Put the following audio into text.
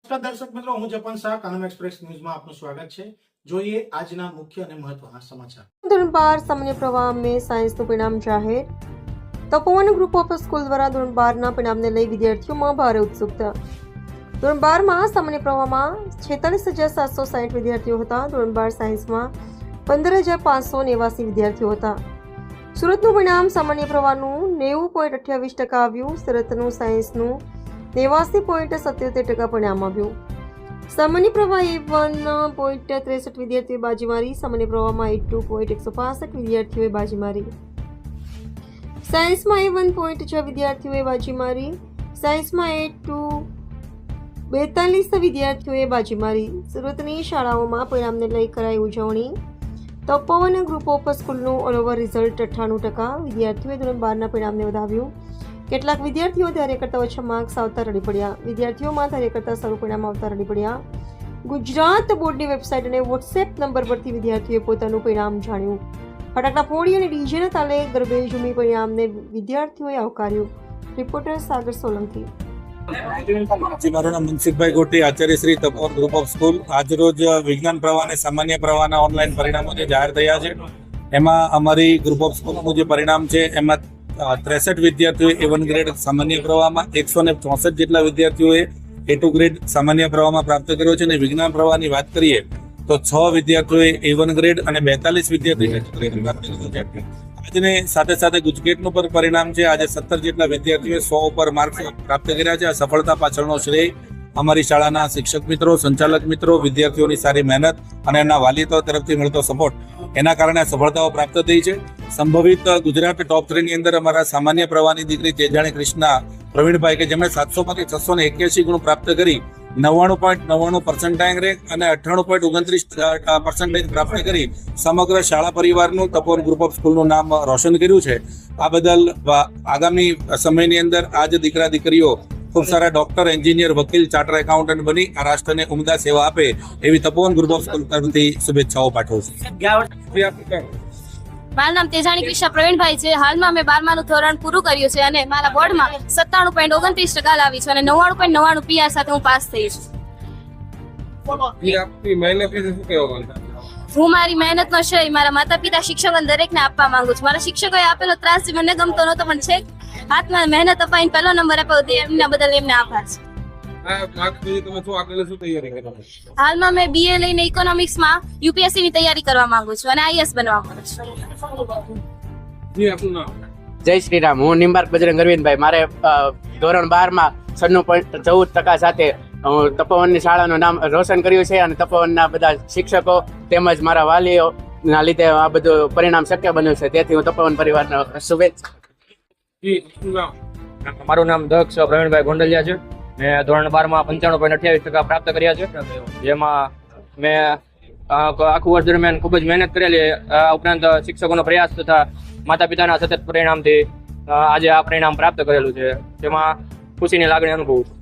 નમસ્કાર દર્શક મિત્રો, હું જપન શાહ કાનમ એક્સપ્રેસ ન્યૂઝમાં આપનું સ્વાગત છે। જોઈએ આજના મુખ્ય અને મહત્વના સમાચાર। ધોરણ 12 सामान्य प्रवाह में साइंसનું પરિણામ જાહેર। તપોવન ગ્રુપ ઓફ સ્કૂલ દ્વારા ધોરણ 12ના પરિણામને લઈ વિદ્યાર્થીઓમાં ભારે ઉત્સુકતા। ધોરણ 12માં સામાન્ય પ્રવાહમાં 46,760 વિદ્યાર્થીઓ હતા। ધોરણ 12 સાયન્સમાં 15,589 વિદ્યાર્થીઓ હતા। સુરતનું પરિણામ સામાન્ય પ્રવાહનું 90.28% આવ્યું। સુરતનું સાયન્સનું 89.77% પરિણામ આવ્યું। સામાન્ય પ્રવાહ A1.63 વિદ્યાર્થીઓએ બાજી મારી। સામાન્ય પ્રવાહમાં 82.165 વિદ્યાર્થીઓએ બાજી મારી। સાયન્સમાં A1.6 વિદ્યાર્થીઓએ બાજી મારી। સાયન્સમાં A2 42 વિદ્યાર્થીઓએ બાજી મારી। સુરતની શાળાઓમાં પરિણામને લઈ કરાઈ ઉજવણી। તપોવન ગ્રુપ ઓફ સ્કૂલનું ઓલ ઓવર રિઝલ્ટ 98%। વિદ્યાર્થીઓએ ધોરણ 12ના પરિણામને વધાવ્યું। કેટલાક વિદ્યાર્થીઓ ધાર્યા કરતાં ઓછા માર્ક્સ આવતા રડી પડ્યા। વિદ્યાર્થીઓમાં ધાર્યા કરતાં સારું પરિણામ આવતા રડી પડ્યા। ગુજરાત બોર્ડની વેબસાઇટ અને વોટ્સએપ નંબર પરથી વિદ્યાર્થીઓએ પોતાનું પરિણામ જાણ્યું। ફટાકડા ફોડી અને ડીજેના તાલે ગરબે ઝૂમી પરિણામને વિદ્યાર્થીઓએ આવકાર્યું। રિપોર્ટર સાગર સોલંકી। મારું નામ મનસુખભાઈ ગોટી, આચાર્ય શ્રી તપોવન ગ્રુપ ઓફ સ્કૂલ। આજરોજ વિજ્ઞાન પ્રવાહ અને સામાન્ય પ્રવાહના ઓનલાઈન પરિણામો જે જાહેર થયા છે એમાં અમારી ગ્રુપ ઓફ સ્કૂલનું જે પરિણામ છે એમાં 63 વિદ્યાર્થીઓએ A1 ગ્રેડ સામાન્ય પ્રવાહમાં, 164 જેટલા વિદ્યાર્થીઓએ A2 ગ્રેડ સામાન્ય પ્રવાહમાં પ્રાપ્ત કર્યો છે અને વિજ્ઞાન પ્રવાહની વાત કરીએ તો 6 વિદ્યાર્થીઓએ A1 ગ્રેડ અને 42 વિદ્યાર્થીઓએ પ્રાપ્ત કર્યો છે। આજને સાથે સાથે ગુજકેટનું પણ પરિણામ છે। આજે 17 જેટલા વિદ્યાર્થીઓએ 100 ઉપર માર્ક્સ પ્રાપ્ત કર્યા છે। આ સફળતા પાછળનો શ્રેય અમારી શાળાના શિક્ષક મિત્રો, સંચાલક મિત્રો, વિદ્યાર્થીઓની સારી મહેનત અને એમના વાલીઓ તરફથી મળતો સપોર્ટ, એના કારણે સફળતાઓ પ્રાપ્ત થઈ છે। સંભવિત ગુજરાત ટોપ 3 ની અંદર અમારા સામાન્ય પ્રવાહની દીકરી તેજાણી કૃષ્ણા પ્રવીણભાઈ કે જેમણે 700માંથી 681 ગુણ પ્રાપ્ત કરી 99.99% રેન્ક અને 98.29% પ્રાપ્ત કરી સમગ્ર શાળા પરિવારનું તપોવન ગ્રુપ ઓફ સ્કૂલનું નામ રોશન કર્યું છે। આ બદલ આગામી સમયની અંદર આ જ દીકરા દીકરીઓ ખૂબ સારા ડોક્ટર, એન્જિનિયર, વકીલ, ચાર્ટર એકાઉન્ટન્ટ બની આ રાષ્ટ્રને ઉમદા સેવા આપે એવી તપોવન ગ્રુપ ઓફ સ્કૂલ તરફથી શુભેચ્છાઓ પાઠવું છું। મારું નામ તેજાણી કૃષ્ણા પ્રવીણભાઈ છે। હાલમાં મેં 12માનું ધોરણ પૂરું કર્યું છે અને મારા બોર્ડમાં 97.29% લાવી છે અને 99.99 PR સાથે હું પાસ થઈ છું। હું મારી મહેનતનો શ્રેય મારા માતા પિતા, શિક્ષકો દરેકને આપવા માંગુ છું। મારા શિક્ષકોએ આપેલો ત્રાસ મને ગમતો નહોતો, પણ છેક હાથમાં મહેનત અપાઈને પહેલો નંબર આપ્યો, એમના બદલ એમને આભાર છે। હાલમાં મેં BA લઈને ઇકોનોમિક્સમાં UPSC ની તૈયારી કરવા માંગુ છું અને IAS બનવા માંગુ છું। જય શ્રી રામ। હું નિમ્બાર્ક બજરંગ અરવિંદભાઈ। મારે ધોરણ 12માં 96.14% સાથે તપોવનની શાળાનું નામ રોશન કર્યું છે અને તપોવનના બધા શિક્ષકો તેમજ મારા વાલીઓના લીધે આ બધું પરિણામ શક્ય બન્યું છે। તેથી હું તપોવન પરિવારને શુભેચ્છા। મારું નામ દક્ષ પ્રવીણભાઈ ગોંડલિયા છે। મેં ધોરણ 12માં 95.28% પ્રાપ્ત કર્યા છે, જેમાં મેં આખું વર્ષ દરમિયાન ખૂબ જ મહેનત કરેલી। આ ઉપરાંત શિક્ષકોનો પ્રયાસ તથા માતા પિતાના સતત પરિણામથી આજે આ પરિણામ પ્રાપ્ત કરેલું છે, જેમાં ખુશીની લાગણી અનુભવું છું।